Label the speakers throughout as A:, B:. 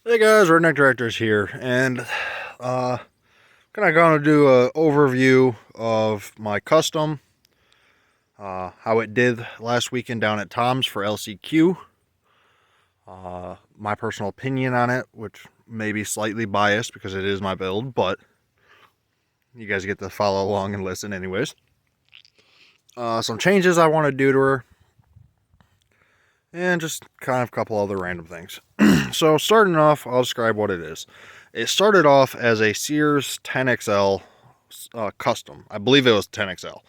A: Hey guys, Redneck Directors here, and uh, kind of going to do a overview of my custom, how it did last weekend down at Tom's for LCQ, my personal opinion on it, which may be slightly biased because it is my build, but you guys get to follow along and listen anyways. Some changes I want to do to her, and just kind of a couple other random things. So starting off, I'll describe what it is. It started off as a Sears 10XL custom. I believe it was 10XL.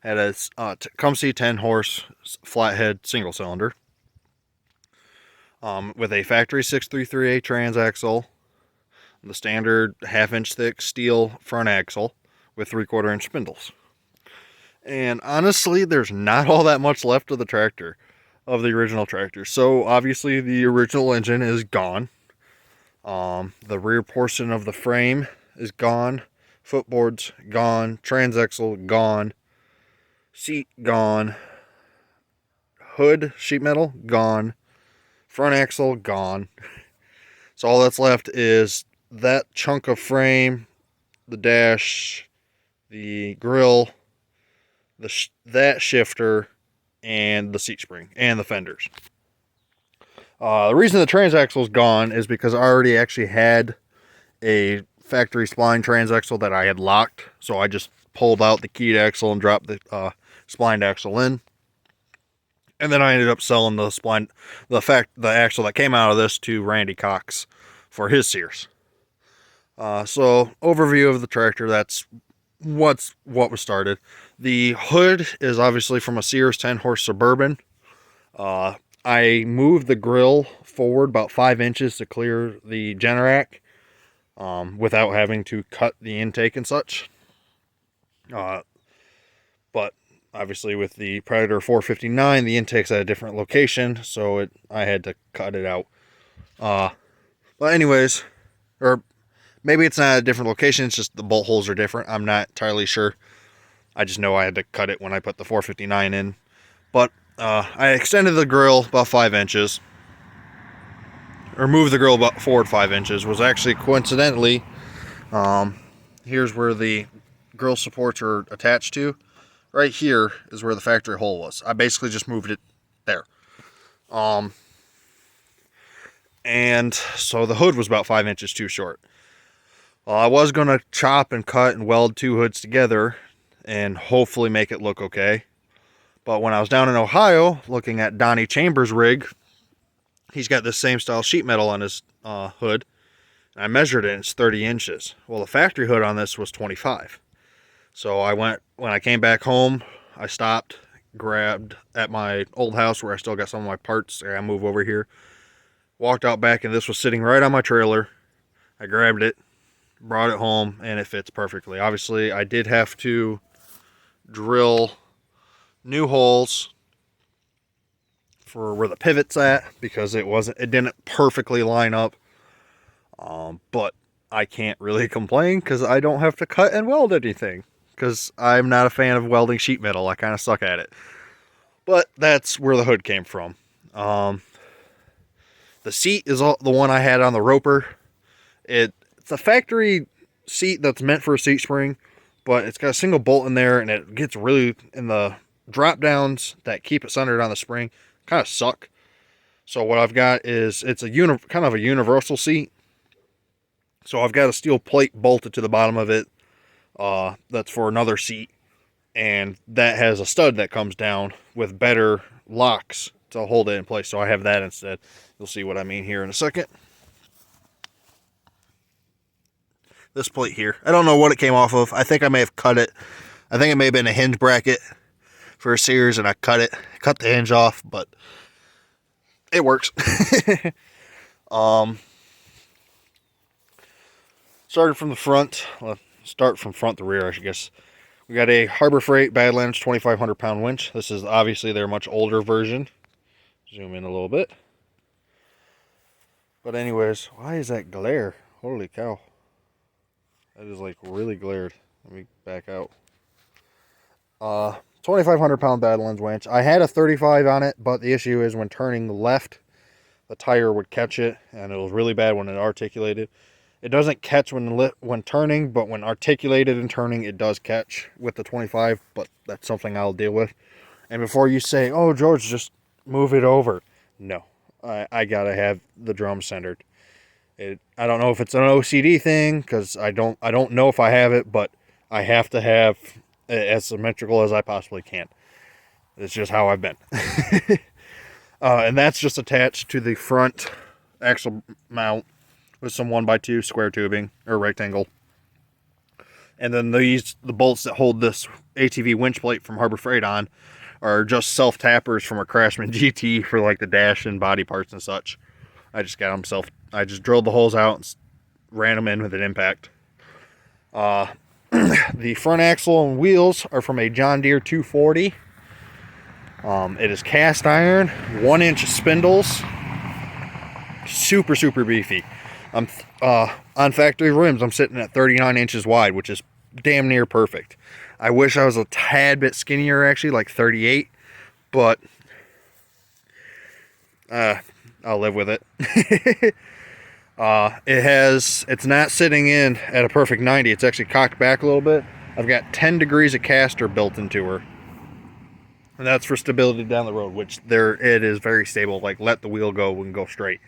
A: Had a Tecumseh 10 horse flathead single cylinder with a factory 633A transaxle, the standard half-inch thick steel front axle with 3/4 inch spindles. And honestly, there's not all that much left of the tractor, of the original tractor. So obviously the original engine is gone. The rear portion of the frame is gone. Footboards gone. Transaxle gone. Seat gone. Hood sheet metal gone. Front axle gone. So all that's left is that chunk of frame, the dash, the grill, that shifter, and the seat spring and the fenders. The reason the transaxle is gone is because I already actually had a factory spline transaxle that I had locked, so I just pulled out the keyed axle and dropped the splined axle in, and then I ended up selling the axle that came out of this to Randy Cox for his Sears. So overview of the tractor. That's what was started. The hood is obviously from a Sears 10 horse Suburban. I moved the grill forward about 5 inches to clear the Generac without having to cut the intake and such. But obviously with the Predator 459, the intake's at a different location, so I had to cut it out. But anyways, or maybe it's not a different location, it's just the bolt holes are different. I'm not entirely sure. I just know I had to cut it when I put the 459 in. But I extended the grill about 5 inches. Or moved the grill about forward 5 inches. Was actually coincidentally, here's where the grill supports are attached to. Right here is where the factory hole was. I basically just moved it there. And so the hood was about 5 inches too short. Well, I was going to chop and cut and weld two hoods together and hopefully make it look okay. But when I was down in Ohio looking at Donnie Chambers' rig, he's got this same style sheet metal on his hood. I measured it and it's 30 inches. Well, the factory hood on this was 25. So when I came back home, I stopped, grabbed at my old house where I still got some of my parts. I move over here. Walked out back and this was sitting right on my trailer. I grabbed it, brought it home, and it fits perfectly. Obviously, I did have to drill new holes for where the pivot's at because it didn't perfectly line up. But I can't really complain because I don't have to cut and weld anything because I'm not a fan of welding sheet metal. I kind of suck at it. But that's where the hood came from. The seat is the one I had on the Roper. It's a factory seat that's meant for a seat spring, but it's got a single bolt in there, and it gets really in the drop downs that keep it centered on the spring kind of suck. So what I've got is it's kind of a universal seat. So I've got a steel plate bolted to the bottom of it. That's for another seat, and that has a stud that comes down with better locks to hold it in place. So I have that instead. You'll see what I mean here in a second. This plate here, I don't know what it came off of. I think I may have cut it. I think it may have been a hinge bracket for a Sears, and I cut the hinge off, but it works. Started from the front. Well, start from front to rear, I guess. We got a Harbor Freight Badlands 2,500 pound winch. This is obviously their much older version. Zoom in a little bit. But anyways, why is that glare? Holy cow. That is like really glared. Let me back out. 2,500 pound Badlands winch. I had a 35 on it, but the issue is when turning left, the tire would catch it, and it was really bad when it articulated. It doesn't catch when turning, but when articulated and turning, it does catch with the 25, but that's something I'll deal with. And before you say, oh, George, just move it over. No, I gotta have the drum centered. I don't know if it's an OCD thing, because I don't know if I have it, but I have to have it as symmetrical as I possibly can. It's just how I've been. And that's just attached to the front axle mount with some 1x2 square tubing or rectangle. And then the bolts that hold this ATV winch plate from Harbor Freight on are just self-tappers from a Craftsman GT for like the dash and body parts and such. I just got them I just drilled the holes out and ran them in with an impact. The front axle and wheels are from a John Deere 240. It is cast iron, 1-inch spindles, super, super beefy. On factory rims, I'm sitting at 39 inches wide, which is damn near perfect. I wish I was a tad bit skinnier, actually, like 38, but I'll live with it. It's not sitting in at a perfect 90. It's actually cocked back a little bit. I've got 10 degrees of caster built into her. And that's for stability down the road, which it is very stable. Like, let the wheel go and go straight.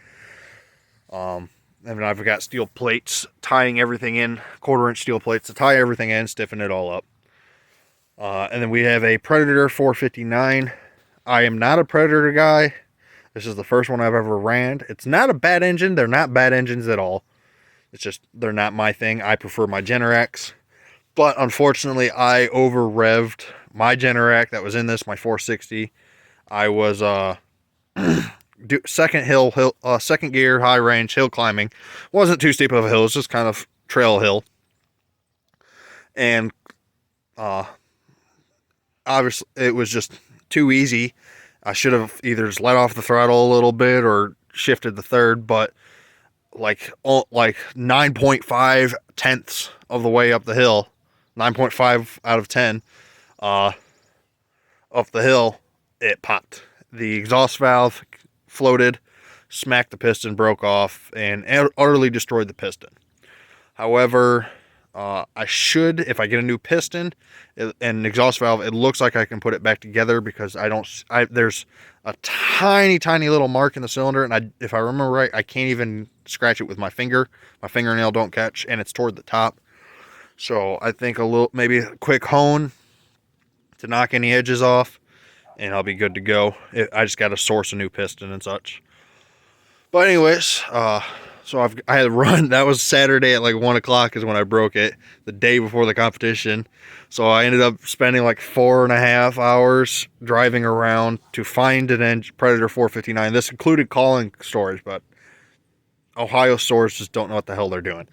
A: And I've got steel plates tying everything in, 1/4-inch steel plates to tie everything in, stiffen it all up. And then we have a Predator 459. I am not a Predator guy. This is the first one I've ever ran. It's not a bad engine. They're not bad engines at all. It's just, they're not my thing. I prefer my Generacs. But unfortunately, I over-revved my Generac that was in this, my 460. I was second gear, high range, hill climbing. Wasn't too steep of a hill. It was just kind of trail hill. And obviously, it was just too easy. I should have either just let off the throttle a little bit or shifted the third, but like 9.5 tenths of the way up the hill, 9.5 out of 10 up the hill, it popped. The exhaust valve floated, smacked the piston, broke off, and utterly destroyed the piston. However, I should, if I get a new piston and exhaust valve, it looks like I can put it back together, because there's a tiny, tiny little mark in the cylinder, and if I remember right, I can't even scratch it with my finger. My fingernail don't catch, and it's toward the top. So I think maybe a quick hone to knock any edges off, and I'll be good to go. I just got to source a new piston and such. But anyways, so I had run. That was Saturday at like 1 o'clock is when I broke it, the day before the competition. So I ended up spending like 4.5 hours driving around to find an Predator 459. This included calling stores, but Ohio stores just don't know what the hell they're doing.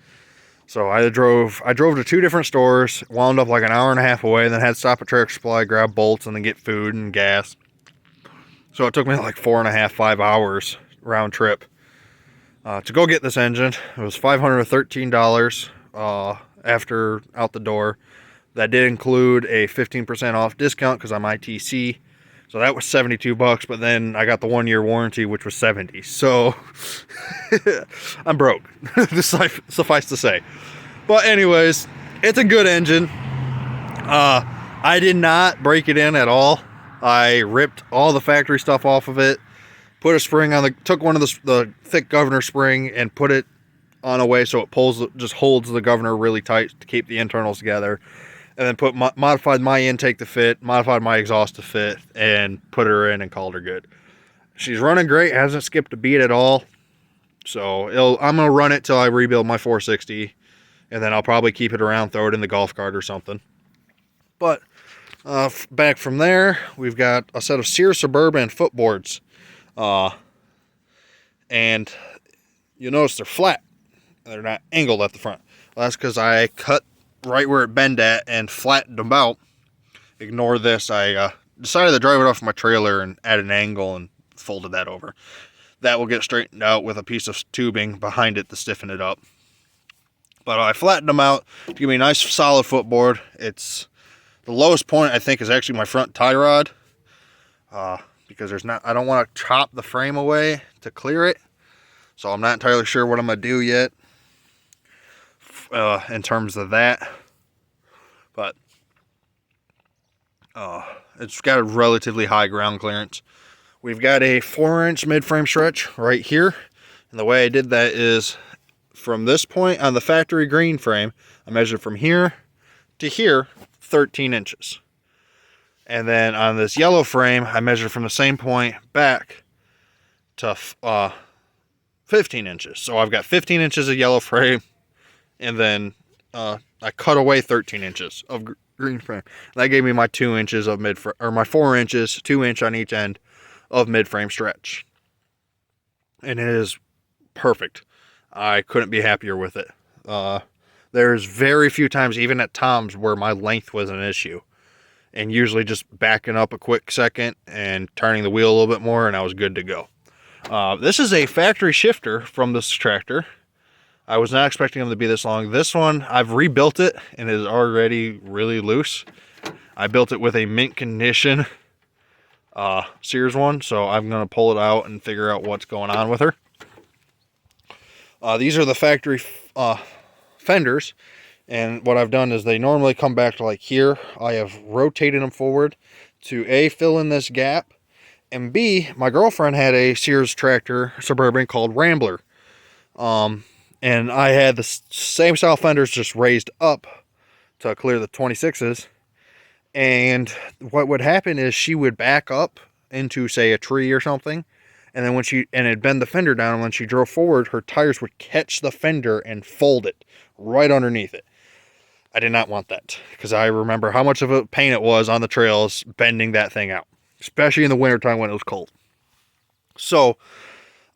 A: So I drove to 2 different stores, wound up like an hour and a half away, and then had to stop at Tractor Supply, grab bolts, and then get food and gas. So it took me like 4.5, 5 hours round trip to go get this engine. It was $513 after out the door. That did include a 15% off discount because I'm ITC. So that was $72, but then I got the 1-year warranty, which was $70. So I'm broke, suffice to say. But anyways, it's a good engine. I did not break it in at all. I ripped all the factory stuff off of it, put a spring on took one of the thick governor spring and put it on a way so it just holds the governor really tight to keep the internals together. And then modified my intake to fit, modified my exhaust to fit, and put her in and called her good. She's running great, hasn't skipped a beat at all. So I'm going to run it till I rebuild my 460, and then I'll probably keep it around, throw it in the golf cart or something. But back from there, we've got a set of Sears Suburban footboards. And you'll notice they're flat. They're not angled at the front. Well, that's because I cut right where it bend at and flattened them out. Ignore this. I decided to drive it off my trailer and add an angle and folded that over. That will get straightened out with a piece of tubing behind it to stiffen it up. But I flattened them out to give me a nice solid footboard. It's the lowest point I think is actually my front tie rod, because I don't want to chop the frame away to clear it. So I'm not entirely sure what I'm going to do yet in terms of that. But it's got a relatively high ground clearance. We've got a 4-inch mid-frame stretch right here. And the way I did that is from this point on the factory green frame, I measured from here to here, 13 inches. And then on this yellow frame, I measured from the same point back to 15 inches. So I've got 15 inches of yellow frame, and then I cut away 13 inches of green frame. That gave me my 2 inches of my 4 inches, 2 inch on each end of mid-frame stretch. And it is perfect. I couldn't be happier with it. There's very few times, even at Tom's, where my length was an issue. And usually just backing up a quick second and turning the wheel a little bit more, and I was good to go. This is a factory shifter from this tractor. I was not expecting them to be this long. This one, I've rebuilt it, and it is already really loose. I built it with a mint condition Sears one, so I'm going to pull it out and figure out what's going on with her. These are the factory fenders, and what I've done is they normally come back to like here. I have rotated them forward to A, fill in this gap, and B, my girlfriend had a Sears tractor Suburban called Rambler, and I had the same style fenders just raised up to clear the 26s. And what would happen is she would back up into, say, a tree or something, and then it'd bend the fender down, and when she drove forward, her tires would catch the fender and fold it right underneath it. I did not want that, because I remember how much of a pain it was on the trails bending that thing out, especially in the wintertime when it was cold. So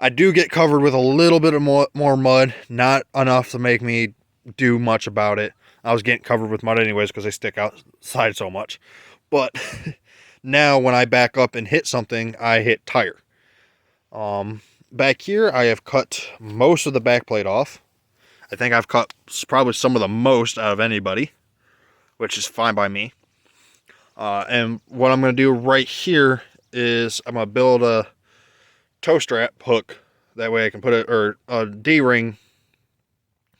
A: I do get covered with a little bit of more mud, not enough to make me do much about it. I was getting covered with mud anyways because they stick outside so much. But now when I back up and hit something, I hit tire. Back here, I have cut most of the back plate off. I think I've cut probably some of the most out of anybody, which is fine by me. And what I'm going to do right here is I'm going to build a toe strap hook. That way I can put it, or a D-ring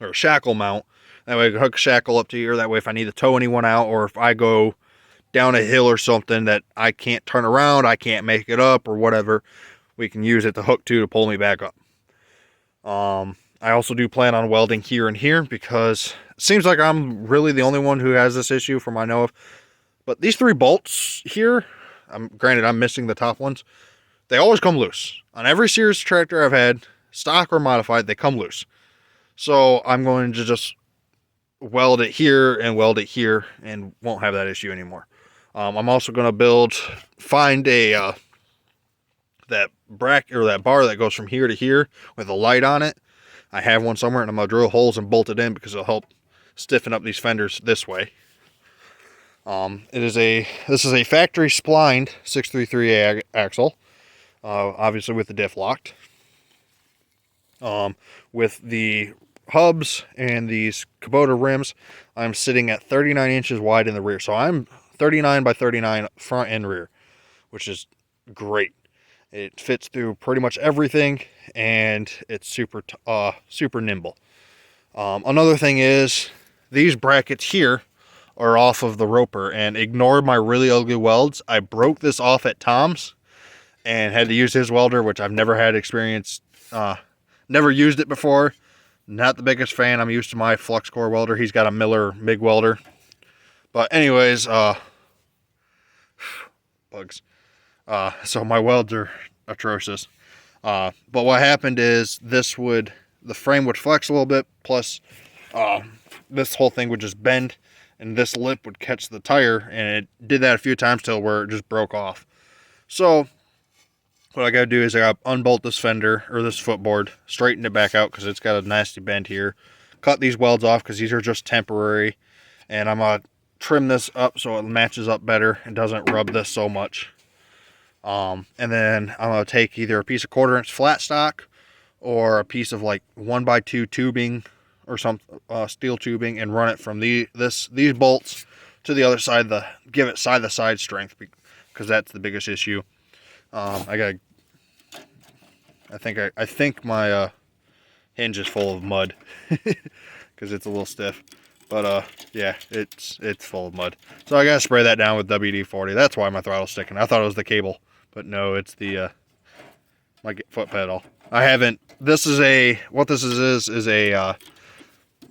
A: or a shackle mount. That way I can hook a shackle up to here. That way if I need to tow anyone out, or if I go down a hill or something that I can't turn around, I can't make it up or whatever, we can use it to hook to pull me back up. I also do plan on welding here and here, because it seems like I'm really the only one who has this issue from I know of. But these 3 bolts here, granted I'm missing the top ones, they always come loose. On every Sears tractor I've had, stock or modified, they come loose. So I'm going to just weld it here and weld it here, and won't have that issue anymore. I'm also going to find a that bracket, or that bar that goes from here to here with a light on it. I have one somewhere, and I'm going to drill holes and bolt it in, because it'll help stiffen up these fenders this way. This is a factory splined 633A axle, obviously with the diff locked. With the hubs and these Kubota rims, I'm sitting at 39 inches wide in the rear. So I'm 39 by 39 front and rear, which is great. It fits through pretty much everything, and it's super nimble. Another thing is, these brackets here are off of the Roper, and ignore my really ugly welds. I broke this off at Tom's and had to use his welder, which I've never had experience, never used it before. Not the biggest fan. I'm used to my flux core welder. He's got a Miller MIG welder. But anyways, bugs. So my welds are atrocious. But what happened is the frame would flex a little bit, plus this whole thing would just bend, and this lip would catch the tire, and it did that a few times till where it just broke off. So what I gotta do is I gotta unbolt this fender, or this footboard, straighten it back out because it's got a nasty bend here. Cut these welds off because these are just temporary, and I'm gonna trim this up so it matches up better and doesn't rub this so much. And then I'm gonna take either a piece of 1/4-inch flat stock or a piece of like 1x2 tubing or some steel tubing, and run it from these bolts to the other side, give it side to side strength, because that's the biggest issue. I gotta I think my hinge is full of mud because it's a little stiff. But yeah, it's full of mud. So I gotta spray that down with WD-40. That's why my throttle's sticking. I thought it was the cable, but no, it's the my foot pedal. I haven't. This is a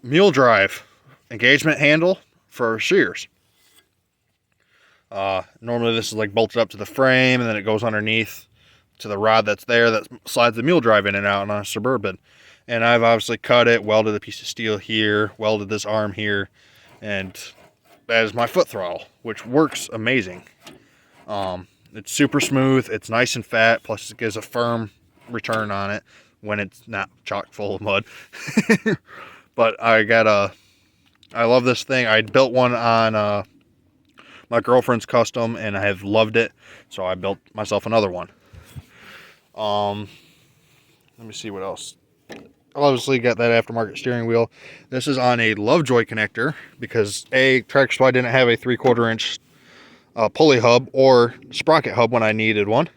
A: mule drive engagement handle for shears. Normally this is like bolted up to the frame, and then it goes underneath to the rod that's there that slides the mule drive in and out on a Suburban. And I've obviously cut it, welded a piece of steel here, welded this arm here, and that is my foot throttle, which works amazing. It's super smooth, it's nice and fat, plus it gives a firm return on it when it's not chock full of mud. But I love this thing. I built one on my girlfriend's custom, and I have loved it, so I built myself another one. Let me see what else. Obviously got that aftermarket steering wheel. This is on a Lovejoy connector because Tractor Supply didn't have a 3/4 inch pulley hub or sprocket hub when I needed one.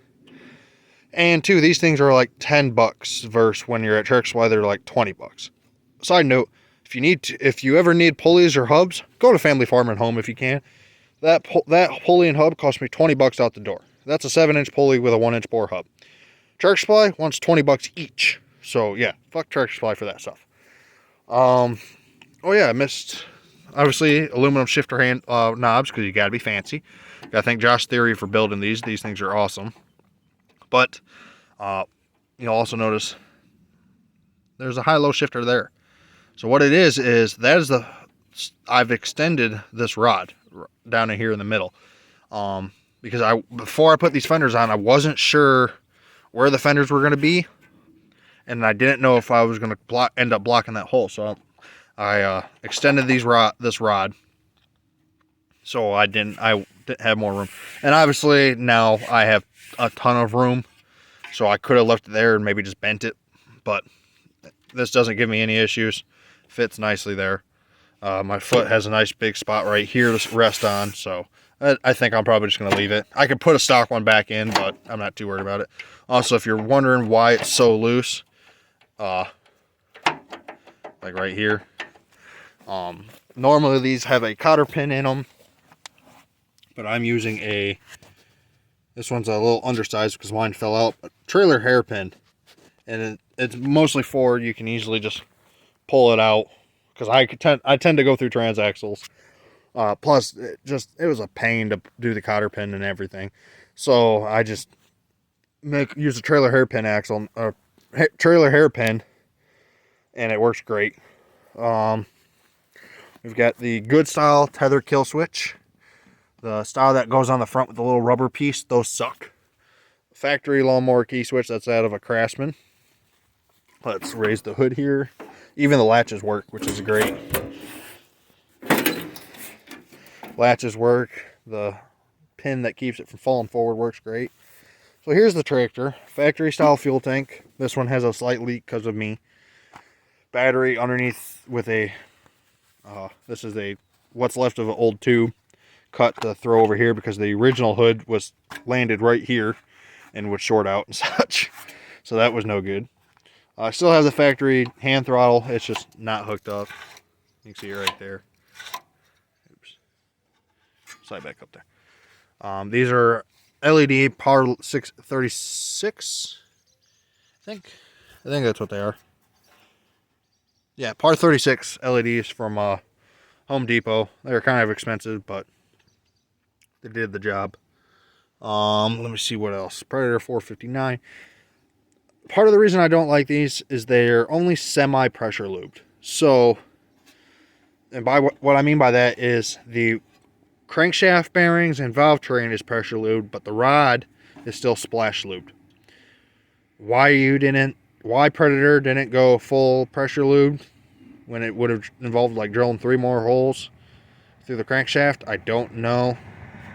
A: And two, these things are like $10 versus when you're at Tractor Supply they're like $20. Side note, if you ever need pulleys or hubs, go to Family Farm and Home if you can. That pulley and hub cost me $20 out the door. That's a 7-inch pulley with a 1-inch bore hub. Tractor Supply wants $20 each. So yeah, fuck Tractor Supply for that stuff. Oh yeah, I missed obviously aluminum shifter hand knobs because you gotta be fancy. Gotta thank Josh Theory for building these. These things are awesome. But you'll also notice there's a high-low shifter there. So what it is I've extended this rod down in here in the middle. Because before I put these fenders on, I wasn't sure where the fenders were going to be, and I didn't know if I was going to end up blocking that hole. So I extended this rod, so I didn't have more room. And obviously now I have a ton of room, so I could have left it there and maybe just bent it, but this doesn't give me any issues. Fits nicely there. My foot has a nice big spot right here to rest on, so I think I'm probably just going to leave it. I could put a stock one back in, but I'm not too worried about it. Also, if you're wondering why it's so loose, like right here, normally these have a cotter pin in them, but I'm using this one's a little undersized because mine fell out, but trailer hairpin, and it's mostly for you can easily just pull it out because I tend to go through transaxles. Plus, it was a pain to do the cotter pin and everything, so I just use a trailer hairpin trailer hairpin, and it works great. We've got the good style tether kill switch, the style that goes on the front with the little rubber piece. Those suck. Factory lawnmower key switch, that's out of a Craftsman. Let's raise the hood here. Even the latches work, which is great. Latches work. The pin that keeps it from falling forward works great. So here's the tractor. Factory style fuel tank. This one has a slight leak because of me. Battery underneath with this is what's left of an old tube cut to throw over here because the original hood was landed right here and would short out and such. So that was no good. I still have the factory hand throttle. It's just not hooked up. You can see it right there. Oops. Slide back up there. These are LED Power 636. I think that's what they are. Yeah, Par 36 LEDs from Home Depot. They're kind of expensive, but they did the job. Let me see what else. Predator 459. Part of the reason I don't like these is they're only semi-pressure lubed. So, and by what I mean by that is the crankshaft bearings and valve train is pressure lubed, but the rod is still splash lubed. Why Predator didn't go full pressure lubed when it would have involved like drilling 3 more holes through the crankshaft, I don't know,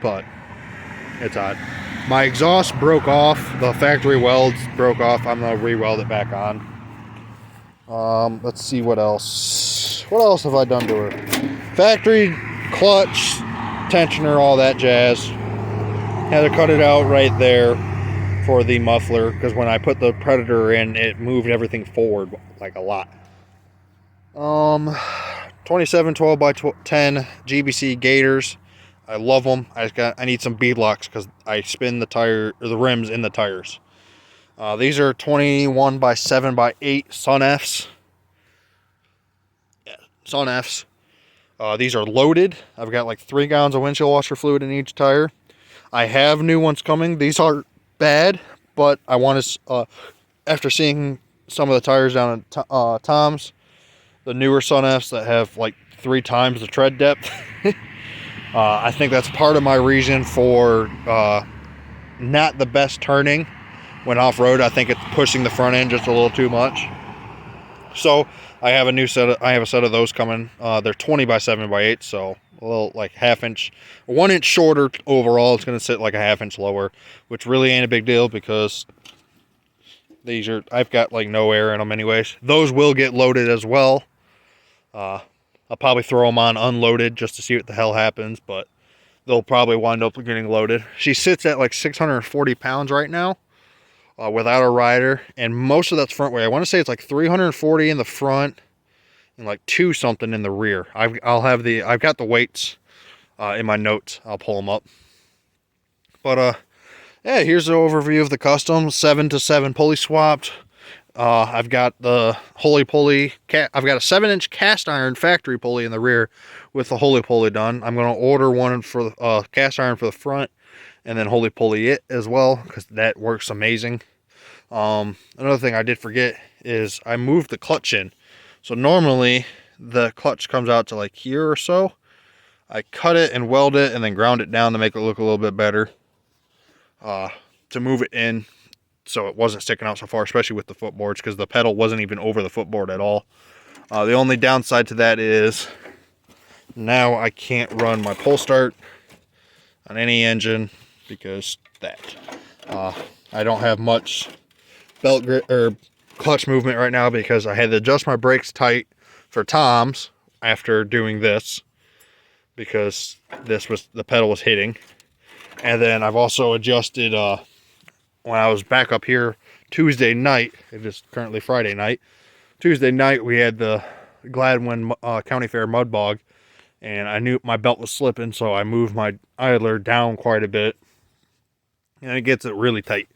A: but it's odd. My exhaust broke off. The factory welds broke off. I'm going to re-weld it back on. Let's see what else. What else have I done to her? Factory clutch, tensioner, all that jazz. Had to cut it out right there. for the muffler, because when I put the Predator in, it moved everything forward like a lot. 27 12 by 10 GBC Gators. I love them. I need some beadlocks because I spin the rims in the tires. These are 21 by 7 by 8 Sun Fs. Yeah, Sun Fs. These are loaded. I've got like 3 gallons of windshield washer fluid in each tire. I have new ones coming. These are bad, but I want to, after seeing some of the tires down at Tom's, the newer Sun Fs that have like 3 times the tread depth, I think that's part of my reason for not the best turning when off-road. I think it's pushing the front end just a little too much. So I have a set of those coming. They're 20 by 7 by 8, so a little like 1 inch shorter overall. It's going to sit like a 1/2 inch lower, which really ain't a big deal because I've got like no air in them anyways. Those will get loaded as well. I'll probably throw them on unloaded just to see what the hell happens, but they'll probably wind up getting loaded. She sits at like 640 pounds right now without a rider, and most of that's front weight. I want to say it's like 340 in the front and like 2 something in the rear. I've got the weights in my notes. I'll pull them up. But yeah, here's the overview of the custom 7-to-7 pulley swapped. I've got the Holy Pulley. I've got a 7-inch cast iron factory pulley in the rear with the Holy Pulley done. I'm going to order one for cast iron for the front, and then Holy Pulley it as well, because that works amazing. Another thing I did forget is I moved the clutch in. So normally the clutch comes out to like here or so. I cut it and weld it and then ground it down to make it look a little bit better. To move it in so it wasn't sticking out so far, especially with the footboards, because the pedal wasn't even over the footboard at all. The only downside to that is now I can't run my pull start on any engine because that. I don't have much belt grip or clutch movement right now because I had to adjust my brakes tight for Tom's after doing this because the pedal was hitting. And then I've also adjusted when I was back up here Tuesday night. It is currently Friday night. Tuesday night we had the Gladwin County Fair mud bog, and I knew my belt was slipping, so I moved my idler down quite a bit, and it gets it really tight.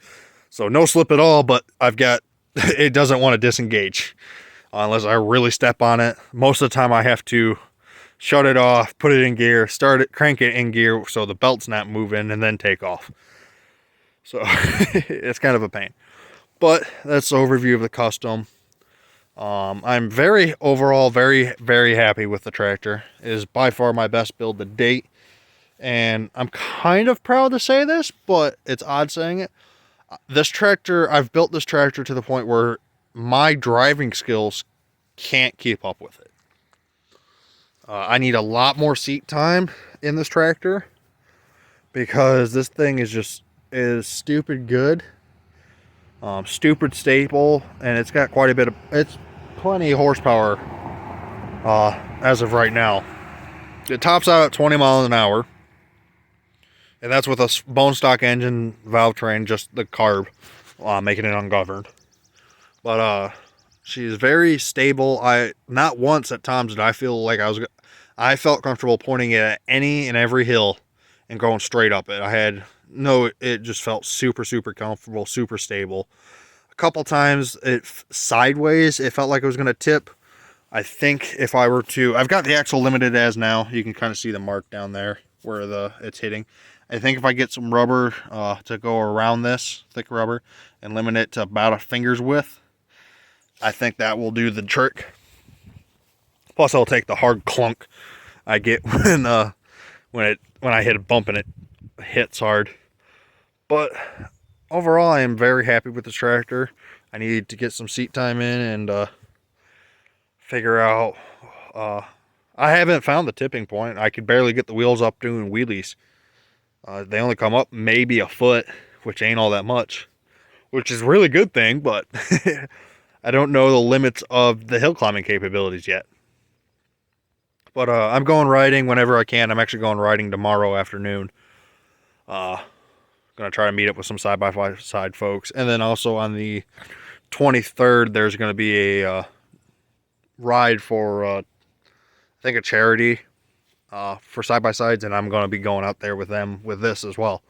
A: So no slip at all, but it doesn't want to disengage unless I really step on it. Most of the time I have to shut it off, put it in gear, crank it in gear so the belt's not moving, and then take off. So it's kind of a pain. But that's the overview of the custom. I'm overall very, very happy with the tractor. It is by far my best build to date. And I'm kind of proud to say this, but it's odd saying it. I've built this tractor to the point where my driving skills can't keep up with it. I need a lot more seat time in this tractor because this thing is stupid good, stupid stable, and it's got it's plenty of horsepower as of right now. It tops out at 20 miles an hour, and that's with a bone stock engine, valve train, just the carb, making it ungoverned. But she's very stable. Not once at times did I feel like I felt comfortable pointing it at any and every hill and going straight up it. It just felt super, super comfortable, super stable. A couple times sideways, it felt like it was going to tip. I think if I were to, I've got the axle limited as now. You can kind of see the mark down there where it's hitting. I think if I get some rubber to go around this, thick rubber, and limit it to about a finger's width, I think that will do the trick. Plus, I'll take the hard clunk I get when I hit a bump and it hits hard. But overall, I am very happy with this tractor. I need to get some seat time in and figure out. I haven't found the tipping point. I could barely get the wheels up doing wheelies. They only come up maybe a foot, which ain't all that much, which is a really good thing, but I don't know the limits of the hill climbing capabilities yet. But I'm going riding whenever I can. I'm actually going riding tomorrow afternoon. Going to try to meet up with some side-by-side folks. And then also on the 23rd, there's going to be a ride for, I think, a charity for side-by-sides, and I'm going to be going out there with them with this as well.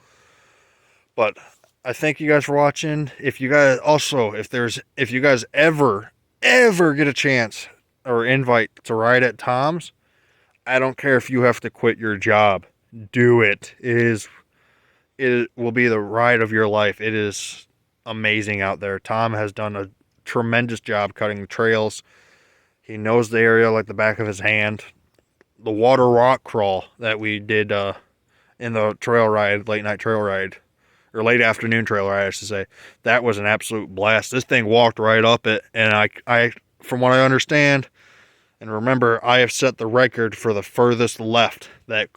A: But I thank you guys for watching. If you guys also, if you guys ever get a chance or invite to ride at Tom's, I don't care if you have to quit your job. Do it. It will be the ride of your life. It is amazing out there. Tom has done a tremendous job cutting the trails. He knows the area like the back of his hand. The water rock crawl that we did in the trail ride, late night trail ride, or late afternoon trail ride, I should say, that was an absolute blast. This thing walked right up it, and I from what I understand and remember, I have set the record for the furthest left that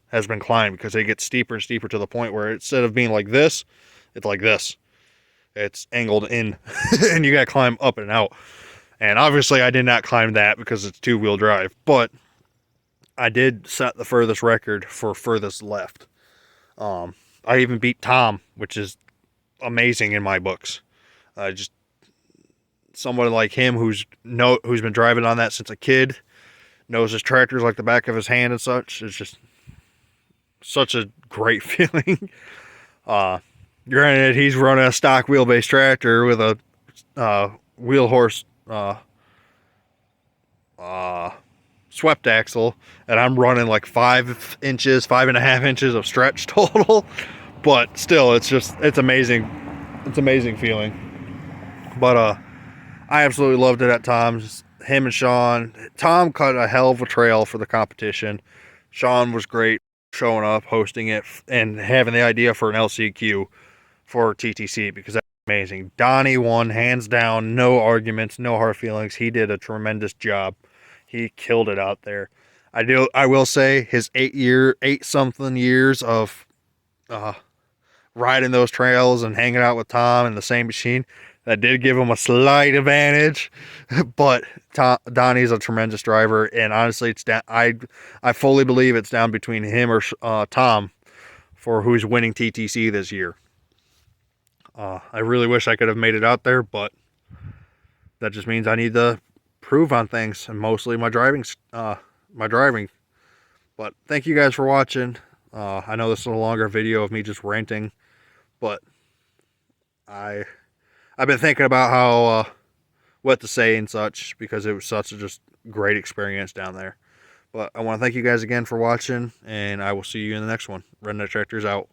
A: has been climbed, because it gets steeper and steeper to the point where instead of being like this, it's like this. It's angled in, and you got to climb up and out. And obviously, I did not climb that because it's two-wheel drive, but I did set the furthest record for furthest left. I even beat Tom, which is amazing in my books. Just someone like him who's been driving on that since a kid, knows his tractors like the back of his hand and such. It's just such a great feeling. Granted, he's running a stock wheelbase tractor with a wheel horse swept axle, and I'm running like 5.5 inches of stretch total. But still, it's amazing. It's amazing feeling. But I absolutely loved it at Tom's. Him and Sean. Tom cut a hell of a trail for the competition. Sean was great showing up, hosting it, and having the idea for an LCQ for TTC, because that's amazing. Donnie won hands down, no arguments, no hard feelings. He did a tremendous job. He killed it out there. I will say his 8-something years of riding those trails and hanging out with Tom in the same machine, that did give him a slight advantage. But Donnie's a tremendous driver, and honestly, it's down. I fully believe it's down between him or Tom for who's winning TTC this year. I really wish I could have made it out there, but that just means I need to prove on things, and mostly my driving. But thank you guys for watching. I know this is a longer video of me just ranting, but I've been thinking about how what to say and such, because it was such a just great experience down there. But I want to thank you guys again for watching, and I will see you in the next one. Redneck Tractors out.